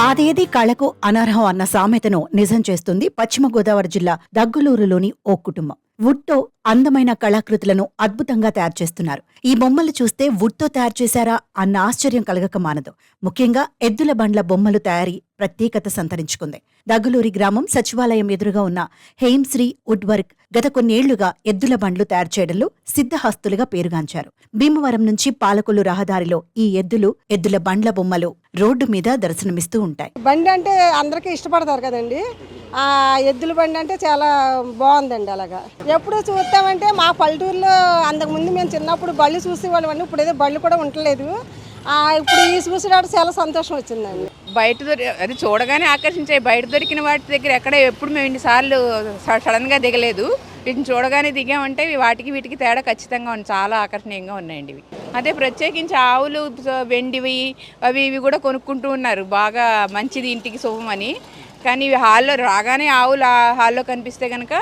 కాదేది కళకు అనర్హం అన్న సామెతను నిజం చేస్తుంది పశ్చిమ గోదావరి జిల్లా దగ్గులూరులోని ఓ కుటుంబం. వుడ్తో అందమైన కళాకృతులను అద్భుతంగా తయారు చేస్తున్నారు. ఈ బొమ్మలు చూస్తే వుడ్తో తయారు చేశారా అన్న ఆశ్చర్యం కలగక మానదు. ముఖ్యంగా ఎద్దుల బండ్ల బొమ్మలు తయారీ ప్రత్యేకత సంతరించుకుంది. దగ్గులూరి గ్రామం సచివాలయం ఎదురుగా ఉన్న హేమ్శ్రీ వుడ్ వర్క్ గత కొన్నేళ్లుగా ఎద్దుల బండ్లు తయారు చేయడంలో సిద్ధహస్తులుగా పేరుగాంచారు. భీమవరం నుంచి పాలకొల్లు రహదారిలో ఈ ఎద్దుల బండ్ల బొమ్మలు రోడ్డు మీద దర్శనమిస్తూ ఉంటాయి. బండి అంటే అందరికీ ఇష్టపడతారు కదండి. ఆ ఎద్దుల బండి అంటే చాలా బాగుందండి. అలాగా ఎప్పుడు చూస్తామంటే మా పల్లెటూరులో అంతకుముందు మేము చిన్నప్పుడు బళ్ళు చూసేవాళ్ళం అండి. ఇప్పుడు ఏదో బళ్ళు కూడా ఉండలేదు. ఇప్పుడు ఈ చూసినప్పుడు చాలా సంతోషం వచ్చిందండి. బయట అది చూడగానే ఆకర్షించాయి. బయట దొరికిన వాటి దగ్గర ఎక్కడ ఎప్పుడు మేము ఇన్నిసార్లు సడన్గా దిగలేదు. వీటిని చూడగానే దిగామంటే వీటికి తేడా ఖచ్చితంగా ఉంది. చాలా ఆకర్షణీయంగా ఉన్నాయండి ఇవి. అదే ప్రత్యేకించి ఆవులు వెండివి ఇవి కూడా కొనుక్కుంటూ ఉన్నారు. బాగా మంచిది ఇంటికి శుభమని. కానీ ఇవి హాల్లో రాగానే ఆవులు హాల్లో కనిపిస్తే కనుక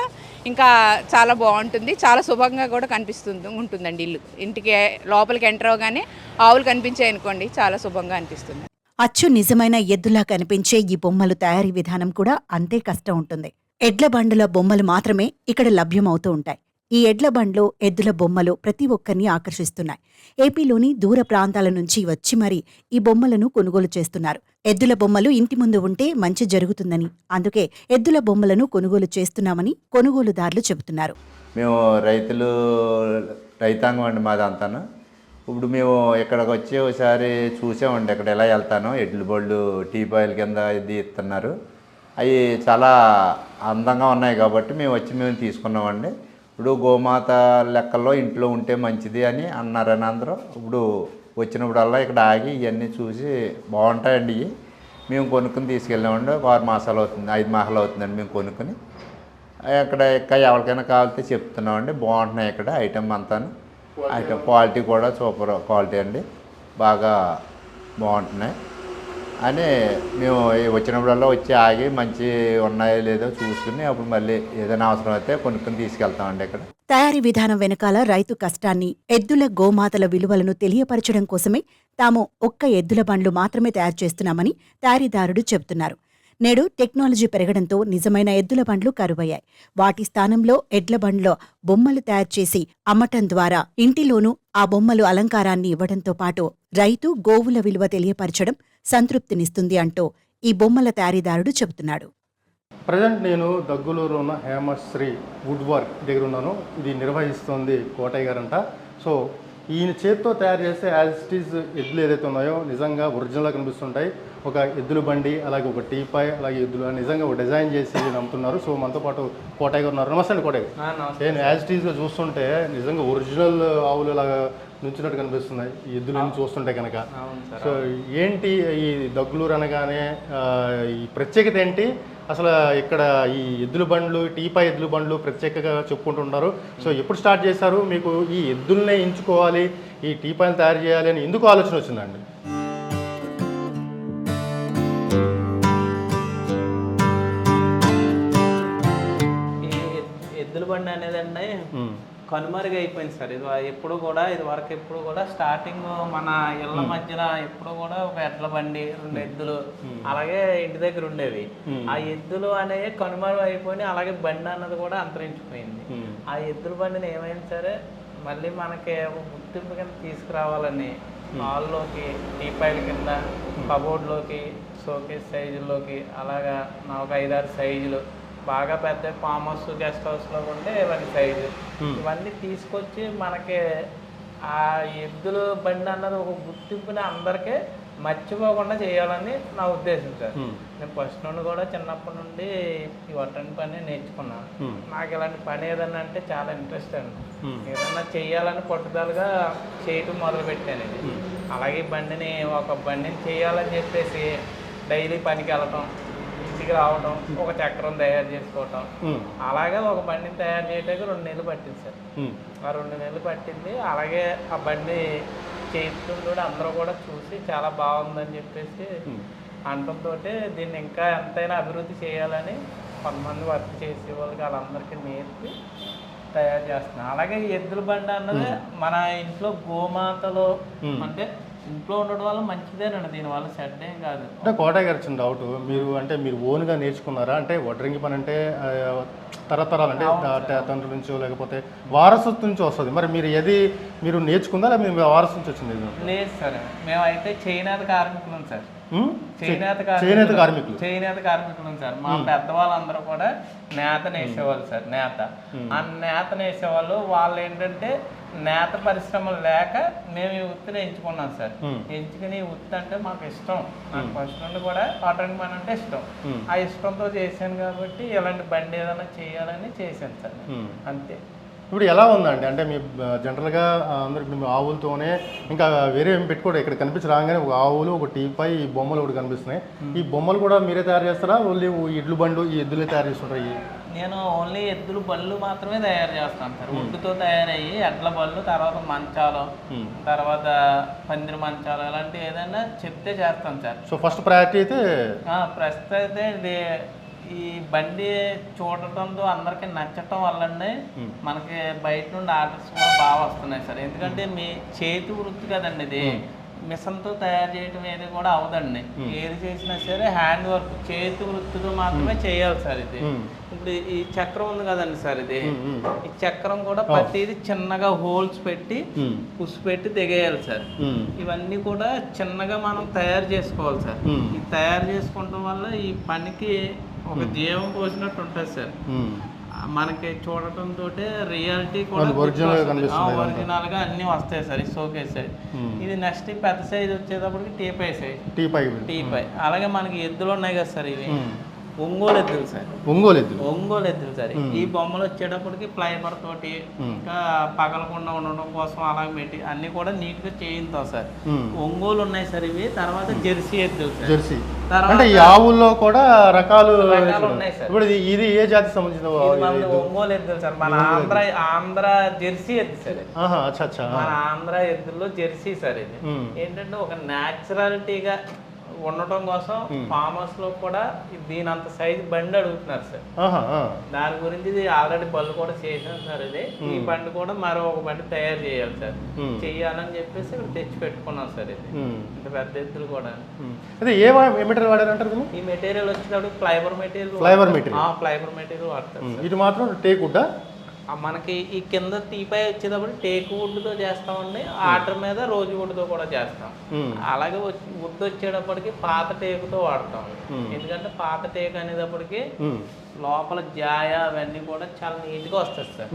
ఇంకా చాలా బాగుంటుంది. చాలా శుభంగా కూడా ఉంటుందండి ఇల్లు. ఇంటికి లోపలికి ఎంటర్ అవగానే ఆవులు కనిపించాయి అనుకోండి, చాలా శుభంగా అనిపిస్తుంది. అచ్చు నిజమైన ఎద్దులా కనిపించే ఈ బొమ్మలు తయారీ విధానం కూడా అంతే కష్టం ఉంటుంది. ఎడ్ల బండ్ల బొమ్మలు మాత్రమే ఇక్కడ లభ్యమవుతూ ఉంటాయి. ఈ ఎడ్ల బండ్లు ఎద్దుల బొమ్మలు ప్రతి ఒక్కరిని ఆకర్షిస్తున్నాయి. ఏపీలోని దూర ప్రాంతాల నుంచి వచ్చి మరీ ఈ బొమ్మలను కొనుగోలు చేస్తున్నారు. ఎద్దుల బొమ్మలు ఇంటి ముందు ఉంటే మంచి జరుగుతుందని, అందుకే ఎద్దుల బొమ్మలను కొనుగోలు చేస్తున్నామని కొనుగోలుదారులు చెబుతున్నారు. మేము రైతాంగం అండి మాది అంతాను. ఇప్పుడు మేము ఇక్కడికి వచ్చి ఒకసారి చూసామండి. ఇక్కడ ఎలా వెళ్తాను ఎడ్ల బళ్ళు టీపాయిల కింద ఇది ఇస్తున్నారు. అవి చాలా అందంగా ఉన్నాయి కాబట్టి మేము తీసుకున్నామండి. ఇప్పుడు గోమాత లెక్కల్లో ఇంట్లో ఉంటే మంచిది అని అన్నారని అందరూ. ఇప్పుడు వచ్చినప్పుడల్లా ఇక్కడ ఆగి ఇవన్నీ చూసి బాగుంటాయండి. ఇవి మేము కొనుక్కుని తీసుకెళ్ళామండి. 6 మాసాలు అవుతుంది, 5 మాసాలు అవుతుందండి మేము కొనుక్కొని. ఇక్కడ ఇంకా ఎవరికైనా కావాలితే చెప్తున్నామండి. బాగుంటున్నాయి ఇక్కడ ఐటమ్ అంతాను. ఐటమ్ క్వాలిటీ కూడా సూపర్ క్వాలిటీ అండి. బాగా బాగుంటున్నాయి అని మేము వచ్చినప్పుడల్లా వచ్చి ఆగి మంచి ఉన్నాయో లేదో చూసుకుని అప్పుడు మళ్ళీ ఏదైనా అవసరం అయితే కొనుక్కొని తీసుకెళ్తామండి. ఇక్కడ తయారీ విధానం వెనకాల రైతు కష్టాన్ని, ఎద్దుల గోమాతల విలువలను తెలియపరచడం కోసమే తాము ఒక్క ఎద్దుల బండ్లు మాత్రమే తయారు చేస్తున్నామని తయారీదారుడు చెబుతున్నారు. నేడు టెక్నాలజీ పెరగడంతో నిజమైన ఎద్దుల బండ్లు కరువయ్యాయి. వాటి స్థానంలో ఎడ్ల బండ్లో బొమ్మలు తయారు చేసి అమ్మటం ద్వారా ఇంటిలోనూ ఆ బొమ్మలు అలంకారాన్ని ఇవ్వడంతో పాటు రైతు గోవుల విలువ తెలియపరచడం సంతృప్తినిస్తుంది అంటూ ఈ బొమ్మల తయారీదారుడు చెబుతున్నాడు. ప్రజెంట్ నేను దగ్గులూరు ఉన్న హేమశ్రీ వుడ్ వర్క్ దగ్గర ఉన్నాను. ఇది నిర్వహిస్తుంది కోటయ్య గారంట. సో ఈయన చేతితో తయారు చేసే యాజ్ ఇట్ ఈజ్ ఎద్దులు ఏదైతే ఉన్నాయో నిజంగా ఒరిజినల్గా కనిపిస్తుంటాయి. ఒక ఎద్దుల బండి, అలాగే ఒక టీపాయ్, అలాగే ఎద్దులు నిజంగా ఒక డిజైన్ చేసి నమ్ముతున్నారు. సో మనతో పాటు కోటయ్య గారు ఉన్నారు. నమస్తే అండి కోటయ్య. నేను యాజ్ ఇట్ ఈజ్గా చూస్తుంటే నిజంగా ఒరిజినల్ ఆవులు లాగా నుంచినట్టు కనిపిస్తున్నాయి ఈ ఎద్దులను చూస్తుంటే కనుక. సో ఏంటి ఈ దగ్గులూరు అనగానే ఈ ప్రత్యేకత ఏంటి? అసలు ఇక్కడ ఈ ఎద్దుల బండ్లు, టీపాయ్ ఎద్దుల బండ్లు ప్రత్యేకంగా చెప్పుకుంటున్నారు. సో ఎప్పుడు స్టార్ట్ చేశారు? మీకు ఈ ఎద్దులనే ఎంచుకోవాలి, ఈ టీపాయ్ని తయారు చేయాలి అని ఎందుకు ఆలోచన వచ్చిందండి? ఎద్దుల బండి అనేదండి కనుమరుగు అయిపోయింది సార్. ఇది వరకు ఎప్పుడు కూడా స్టార్టింగ్ మన ఇళ్ళ మధ్యన ఎప్పుడు కూడా ఒక ఎడ్ల బండి, 2 ఎద్దులు అలాగే ఇంటి దగ్గర ఉండేవి. ఆ ఎద్దులు అనేవి కనుమరుగు అయిపోయి అలాగే బండి అన్నది కూడా అంతరించిపోయింది. ఆ ఎద్దుల బండిని ఏమైనా సరే మళ్ళీ మనకి గుర్తింపు కింద తీసుకురావాలని హాల్లోకి, టీపాయిల కింద, కబోర్డ్లోకి, షోకేస్ సైజుల్లోకి అలాగా ఒక 5-6 సైజులు బాగా పెద్ద ఫామ్ హౌస్, గెస్ట్ హౌస్లో ఉంటే ఇవన్నీ సైజు ఇవన్నీ తీసుకొచ్చి మనకి ఆ ఎద్దుల బండి అన్నది ఒక గుర్తింపుని అందరికీ మర్చిపోకుండా చేయాలని నా ఉద్దేశం సార్. నేను ఫస్ట్ నుండి కూడా చిన్నప్పటి నుండి ఈ వట్టని పని నేర్చుకున్నాను. నాకు ఇలాంటి పని ఏదన్నా అంటే చాలా ఇంట్రెస్ట్ అండి. ఏదన్నా చేయాలని పట్టుదలగా చేయటం మొదలుపెట్టాను. ఇది అలాగే ఒక బండిని చేయాలని చెప్పేసి డైలీ పనికి వెళ్ళటం, ఇంటికి రావడం, ఒక చక్రం తయారు చేసుకోవటం, అలాగే ఒక బండిని తయారు చేయడానికి 2 నెలలు పట్టింది సార్. ఆ 2 నెలలు పట్టింది. అలాగే ఆ బండి చేస్తుంటే అందరూ కూడా చూసి చాలా బాగుందని చెప్పేసి అనడంతో దీన్ని ఇంకా ఎంతైనా అభివృద్ధి చేయాలని కొంతమంది వర్క్ చేసే వాళ్ళకి వాళ్ళందరికీ నేర్పి తయారు చేస్తున్నాను. అలాగే ఎద్దుల బండి అన్నది మన ఇంట్లో గోమాతలో అంటే ఇంట్లో ఉండడం వల్ల మంచిదేనండి, దీనివల్ల చెడ్డ ఏం కాదు. అంటే కోటయ్య గారు చిన్న డౌట్, మీరు ఓన్గా నేర్చుకున్నారా? అంటే వడ్రంగి పని అంటే తరతరాలు అంటే తండ్రి నుంచో లేకపోతే వారసత్వం నుంచి వస్తుంది, మరి మీరు నేర్చుకుందా లేదా మీ వారసు నుంచి వచ్చింది? లేదు సార్, మేమైతే చేనేత కార్మికులం సార్. చేనేత కార్మికులు సార్. మా పెద్దవాళ్ళందరూ కూడా నేత నేసేవాళ్ళు సార్. ఆ నేత నేసేవాళ్ళు. వాళ్ళు ఏంటంటే నేత పరిశ్రమలు లేక మేము ఈ వృత్తిని ఎంచుకున్నాం సార్. ఎంచుకుని ఈ వృత్తి అంటే మాకు ఇష్టం. నాకు ఫస్ట్ నుండి కూడా వడ్రంగి పని అంటే ఇష్టం. ఆ ఇష్టంతో చేశాను కాబట్టి ఇలాంటి బండి ఏదైనా చేయాలని చేశాను సార్, అంతే. ఇప్పుడు ఎలా ఉందండి? అంటే మీ జనరల్గా అందరు ఇప్పుడు ఆవులతోనే ఇంకా వేరే ఏం పెట్టుకోవడం ఇక్కడ కనిపించి రాగానే ఒక ఆవులు, ఒక టీపై, ఈ బొమ్మలు ఒకటి కనిపిస్తున్నాయి. ఈ బొమ్మలు కూడా మీరే తయారు చేస్తారా? ఓన్లీ ఎడ్లు బండు ఈ ఎద్దులే తయారు చేస్తుంటారు? నేను ఓన్లీ ఎద్దుల బళ్ళు మాత్రమే తయారు చేస్తాను సార్. వుడ్తో తయారయ్యి ఎడ్ల బళ్ళు, తర్వాత మంచాలు, తర్వాత పందిరి మంచాలు అలాంటివి ఏదైనా చెప్తే చేస్తాను సార్. సో ఫస్ట్ ప్రయారిటీ అయితే ప్రస్తుతం అయితే ఇది ఈ బండి చూడటంతో అందరికి నచ్చటం వల్లనే మనకి బయట నుండి ఆర్డర్స్ కూడా బాగా వస్తున్నాయి సార్. ఎందుకంటే మీ చేతి వృత్తి కదండి ఇది, మిషన్తో తయారు చేయడం ఏది కూడా అవదండి. ఏది చేసినా సరే హ్యాండ్ వర్క్, చేతి వృత్తితో మాత్రమే చేయాలి సార్. ఇది ఇప్పుడు ఈ చక్రం ఉంది కదండి సార్, ఇది ఈ చక్రం కూడా ప్రతిది చిన్నగా హోల్స్ పెట్టి పుష్ పెట్టి దిగేయాలి సార్. ఇవన్నీ కూడా చిన్నగా మనం తయారు చేసుకోవాలి సార్. ఈ తయారు చేసుకోవడం వల్ల ఈ పనికి ఒక జీవం పోసినట్టు ఉంటుంది సార్. మనకి చూడటంతో రియాలిటీ కూడా ఒరిజినల్ గా అన్ని వస్తాయి సార్. ఈ షోకేస్ ఇది నెక్స్ట్ పెద్ద సైజ్ వచ్చేటప్పటికి టీపై. అలాగే మనకి ఎద్దులు ఉన్నాయి కదా సార్, ఇవి ఒంగోలు ఎద్దులు సార్. ఒంగోలు ఎద్దులు సార్. ఈ బొమ్మలు వచ్చేటప్పటికి ప్లైబర్ తోటి ఇంకా పగలకుండా ఉండడం కోసం అలాగే పెట్టి అన్ని కూడా నీట్ గా చేయించాం సార్. ఒంగోలు ఉన్నాయి సార్ ఇవి. తర్వాత జెర్సీ ఎద్దులు సార్. అంటే ఈ ఆవుల్లో కూడా రకాలు ఉన్నాయి సార్. ఇప్పుడు ఇది ఏ జాతి సంబంధించిన? ఒంగోలు ఎద్దులు సార్. మన ఆంధ్ర జెర్సీ ఎద్దు సార్. మన ఆంధ్ర ఎద్దుల్లో జెర్సీ సార్. ఇది ఏంటంటే ఒక న్యాచురాలిటీగా ఉండటం కోసం ఫార్మర్స్ లో కూడా దీని అంత సైజ్ బండి అడుగుతున్నారు సార్. దాని గురించి ఇది ఆల్రెడీ బళ్ళు కూడా చేసాం సార్. ఇది ఈ బండి కూడా మరో ఒక బండి తయారు చేయాలి సార్. చెయ్యాలని చెప్పేసి ఇక్కడ తెచ్చి పెట్టుకున్నాం సార్. ఇది ఇంత పెద్ద ఎత్తులు కూడా. ఈ మెటీరియల్ వచ్చేటప్పుడు ప్లైబర్ మెటీరియల్ వాడతారు. ఇది మాత్రం టేక్ వుడ్. మనకి ఈ కింద టీపై వచ్చేటప్పుడు టేక్ వుడ్తో చేస్తామండి. ఆర్డర్ మీద రోజు వుడ్తో కూడా చేస్తాం. అలాగే వుడ్ వచ్చేటప్పటికి పాత టేకుతో వాడతాం. ఎందుకంటే పాత టేక్ అనేటప్పటికి లోపల జాయ అవన్నీ కూడా చాలా నీట్గా వస్తుంది సార్.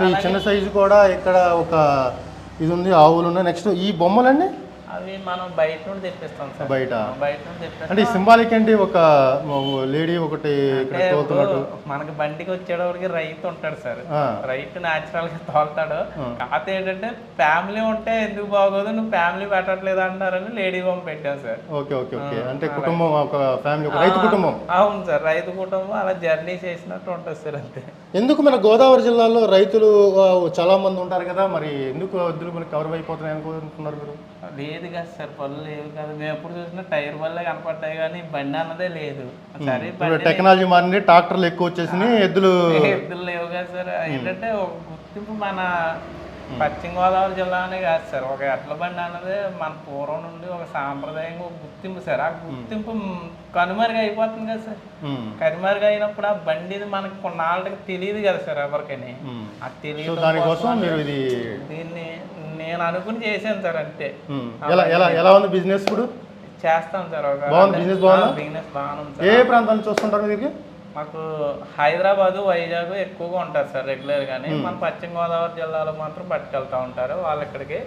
ఈ చిన్న సైజు కూడా ఇక్కడ ఒక ఇది ఉంది, ఆవులు ఉన్నాయి. నెక్స్ట్ ఈ బొమ్మలన్నీ అవి మనం బయట నుండి తెప్పిస్తాం సార్. బయట నుండి తెప్పిస్తాం. అంటే సింబాలిక్ ఏంటి? ఒక లేడీ ఒకటి మనకి బండికి వచ్చేటప్పటికి రైతు ఉంటాడు సార్. రైతు న్యాచురల్ గా తోలుతాడు. కాకపోతే ఏంటంటే ఫ్యామిలీ ఉంటే ఎందుకు బాగోదు, నువ్వు ఫ్యామిలీ పెట్టట్లేదు అంటారని లేడీ బొమ్మ పెట్టాం సార్. ఓకే. అంటే కుటుంబం, ఒక ఫ్యామిలీ, ఒక రైతు కుటుంబం. అవును సార్, రైతు కుటుంబం అలా జర్నీ చేసినట్టు ఉంటుంది సార్. అంతే. ఎందుకు మన గోదావరి జిల్లాలో రైతులు చాలా మంది ఉంటారు కదా, మరి ఎందుకు ఎద్దులు మనకి కవర్ అయిపోతున్నాయి అనుకుంటున్నారు మీరు? లేదు కదా సార్, పనులు లేవు కదా. మేము ఎప్పుడు చూసినా టైర్ వల్లే కనపడ్డాయి కానీ బండి అన్నదే లేదు. సరే టెక్నాలజీ మారింది, ట్రాక్టర్లు ఎక్కువ వచ్చేసి ఎద్దులు లేవు కదా సార్. ఏంటంటే ఒక గుర్తింపు మన పశ్చిమ గోదావరి జిల్లానే కాదు సార్, ఒక ఎడ్ల బండి అన్నదే మన పూర్వం నుండి ఒక సాంప్రదాయంగా ఒక గుర్తింపు సార్. ఆ గుర్తింపు కనుమరుగు అయిపోతుంది కదా సార్. కనుమరుగు అయినప్పుడు ఆ బండి మనకి కొన్నాళ్ళకి తెలియదు కదా సార్ ఎవరికైనా. అది తెలియదు. దానికోసం మీరు దీన్ని నేను అనుకుని చేశాను సార్. అంతే. ఎలా ఉంది బిజినెస్? ఇప్పుడు చేస్తాం సార్. బిజినెస్ బాగుంది. ఏ ప్రాంతాన్ని చూస్తుంటారు మీరు? మాకు హైదరాబాదు, వైజాగ్ ఎక్కువగా ఉంటారు సార్ రెగ్యులర్ గానీ. మన పశ్చిమ గోదావరి జిల్లాలో మాత్రం పట్టుకెళ్తా ఉంటారు వాళ్ళు ఇక్కడికి.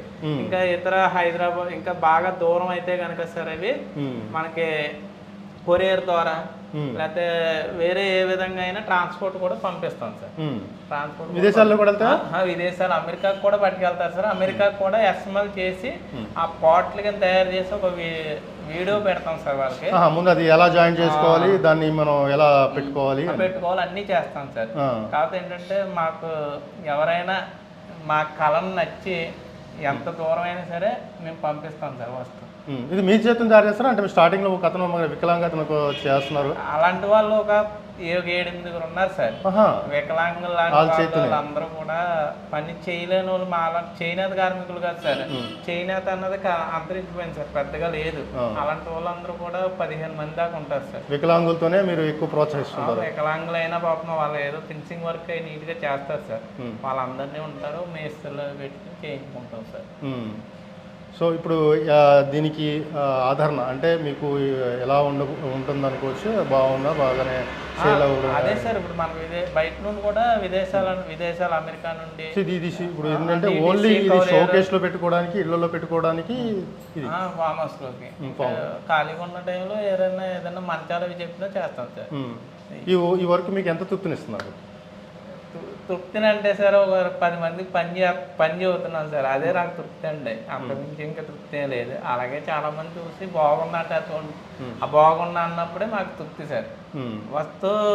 ఇంకా ఇతర హైదరాబాద్ ఇంకా బాగా దూరం అయితే కనుక సార్ అవి మనకి కొరియర్ ద్వారా లేకపోతే వేరే ఏ విధంగా అయినా ట్రాన్స్పోర్ట్ కూడా పంపిస్తాం సార్. ట్రాన్స్పోర్ట్ విదేశాల్లో కూడా విదేశాలు అమెరికాకు కూడా పట్టుకెళ్తారు సార్. అమెరికాకు కూడా ఎస్ఎంఎల్ చేసి ఆ పాట్లు కింద తయారు చేసి ఒక వీడియో పెడతాం సార్ వాళ్ళకి. ముందు అది ఎలా జాయిన్ చేసుకోవాలి, దాన్ని మనం ఎలా పెట్టుకోవాలి అన్నీ చేస్తాం సార్. కాకపోతే ఏంటంటే మాకు ఎవరైనా మా కళను నచ్చి ఎంత దూరం అయినా సరే మేము పంపిస్తాం సార్ వస్తువు. ఇది మీ చేతులు తయారు చేస్తారా? అంటే స్టార్టింగ్ లో ఒక అతను వికలాంగతను చేస్తున్నారు, అలాంటి వాళ్ళు ఒక ఒక 7-8 ఉన్నారు సార్. ఆహా. వికలాంగులు లాంటి వాళ్ళందరూ కూడా పని చేయలేని వాళ్ళు మా చేనేత కార్మికులు కాదు సార్. చేనేత అన్నది అంతరించిపోయింది సార్, పెద్దగా లేదు. అలాంటి వాళ్ళందరూ కూడా 15 మంది దాకా ఉంటారు సార్. వికలాంగులతోనే మీరు ఎక్కువ ప్రోత్సహిస్తున్నారు. వికలాంగులైనా పాపం వాళ్ళు ఏదో ఫినిషింగ్ వర్క్ అయి నీట్గా చేస్తారు సార్. వాళ్ళందరినీ ఉంటారు, మేస్త్రులు పెట్టుకుని చేయించుకుంటాం సార్. సో ఇప్పుడు దీనికి ఆదరణ అంటే మీకు ఎలా ఉంటుంది అనుకోవచ్చు, బాగుందా, బాగానే సేల్ అవ్వడం? అదే సార్, ఇప్పుడు మనకు బయట నుండి కూడా విదేశాలు అమెరికా నుండి ఇది ఇప్పుడు ఏంటంటే ఓన్లీ ఇది షోకేస్ లో పెట్టుకోవడానికి, ఇళ్లలో పెట్టుకోవడానికి, ఫామ్ హౌస్ లోకి ఖాళీగా ఉన్న టైంలో ఏదైనా మంచాలు అవి చెప్పినా చేస్తాం సార్. ఈ వర్క్ మీకు ఎంత తృప్తినిస్తున్నారు? తృప్తిని అంటే సార్ ఒక 10 మందికి పని చెబుతున్నాను సార్, అదే నాకు తృప్తి అండి. అంతకుమించి ఇంకా తృప్తి లేదు. అలాగే చాలా మంది చూసి బాగున్నట్టు ఆ బాగున్నా అన్నప్పుడే మాకు తృప్తి సార్. వస్తువు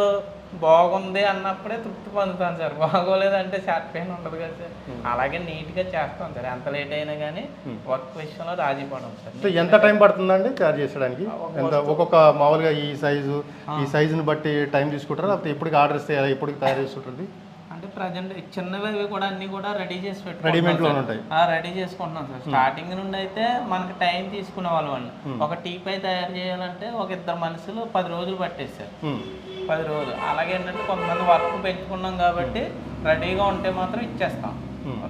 బాగుంది అన్నప్పుడే తృప్తి పొందుతాను సార్. బాగోలేదంటే సాటిస్ఫైన్ ఉండదు కదా సార్. అలాగే నీట్గా చేస్తాం సార్, ఎంత లేట్ అయినా కానీ వర్క్ విషయంలో రాజీపడం సార్. ఎంత టైం పడుతుందండి తయారు చేసడానికి? ఎంత ఒక్కొక్క మామూలుగా ఈ సైజుని బట్టి టైం తీసుకుంటారా, లేకపోతే ఎప్పటికి ఆర్డర్ ఇస్తే ఎప్పటికి తయారు చేస్తుంటుంది? అంటే ప్రజెంట్ చిన్నవి కూడా అన్ని కూడా రెడీ చేసి రెడీ చేసుకుంటున్నాం సార్. స్టార్టింగ్ నుండి అయితే మనకి టైం తీసుకునే వాళ్ళు ఒక టీపై తయారు చేయాలంటే ఒక 2 మనుషులు 10 రోజులు పట్టేస్తారు. 10 రోజులు. అలాగే ఏంటంటే కొంతమంది వర్క్ పెంచుకున్నాం కాబట్టి రెడీగా ఉంటే మాత్రం ఇచ్చేస్తాం.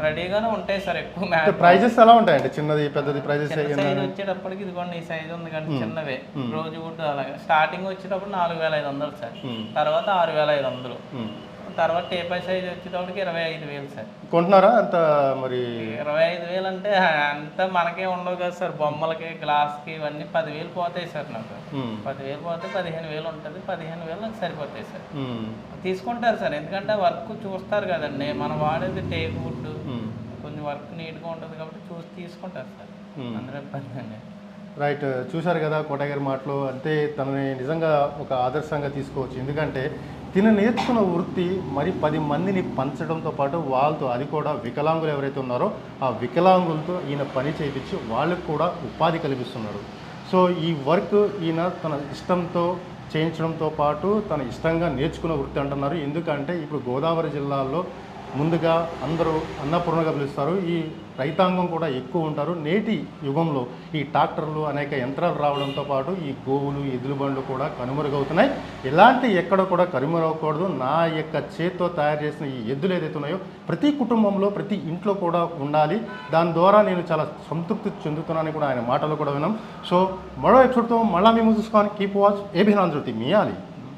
రెడీగానే ఉంటాయి సార్. ఎక్కువ ప్రైజెస్ ఎలా ఉంటాయండి? చిన్నది పెద్దది ప్రైజెస్ సైజ్ వచ్చేటప్పటికి ఇదిగోండి ఈ సైజ్ ఉంది కానీ చిన్నవే రోజు కూడా అలాగే స్టార్టింగ్ వచ్చేటప్పుడు 4500 సార్, తర్వాత 6500, తర్వాత టేపై సైజ్ వచ్చేటప్పటికి 25,000 సార్. కొంటున్నారా అంత? మరి 25,000 అంటే అంత మనకే ఉండవు కదా సార్. బొమ్మలకి, గ్లాస్కి ఇవన్నీ 10,000 పోతాయి సార్. నాకు 10,000 పోతే 15,000 ఉంటుంది. 15,000 నాకు సరిపోతాయి సార్. తీసుకుంటారు సార్, ఎందుకంటే వర్క్ చూస్తారు కదండి. మనం వాడేది టేక్ వుడ్, కొంచెం వర్క్ నీట్గా ఉంటుంది కాబట్టి చూసి తీసుకుంటారు సార్. అందరూ ఇబ్బంది. రైట్, చూశారు కదా కోటయ్య గారి మాటలు. అంటే తనని నిజంగా ఒక ఆదర్శంగా తీసుకోవచ్చు. ఎందుకంటే తిన నేర్చుకున్న వృత్తి మరి 10 మందిని పంచడంతో పాటు వాళ్ళతో, అది కూడా వికలాంగులు ఎవరైతే ఉన్నారో ఆ వికలాంగులతో ఈయన పని చేయించి వాళ్ళకు కూడా ఉపాధి కల్పిస్తున్నాడు. సో ఈ వర్క్ ఈయన తన ఇష్టంతో చేయించడంతో పాటు తన ఇష్టంగా నేర్చుకున్న వృత్తి అంటున్నారు. ఎందుకంటే ఇప్పుడు గోదావరి జిల్లాలో ముందుగా అందరూ అన్నపూర్ణగా పిలుస్తారు. ఈ రైతాంగం కూడా ఎక్కువ ఉంటారు. నేటి యుగంలో ఈ ట్రాక్టర్లు, అనేక యంత్రాలు రావడంతో పాటు ఈ గోవులు, ఎద్దుల బండ్లు కూడా కనుమరుగవుతున్నాయి. ఇలాంటి ఎక్కడ కూడా కనుమరుగకూడదు. నా యొక్క చేత్తో తయారు చేసిన ఈ ఎద్దులు ఏదైతే ఉన్నాయో ప్రతి కుటుంబంలో, ప్రతి ఇంట్లో కూడా ఉండాలి. దాని ద్వారా నేను చాలా సంతృప్తి చెందుతున్నానని కూడా ఆయన మాటలు కూడా విన్నాం. సో మరో ఎపిసోడ్తో మళ్ళీ మేము చూసుకోవాలి. Keep watch ABN Andhra Jyothi. మియాలి.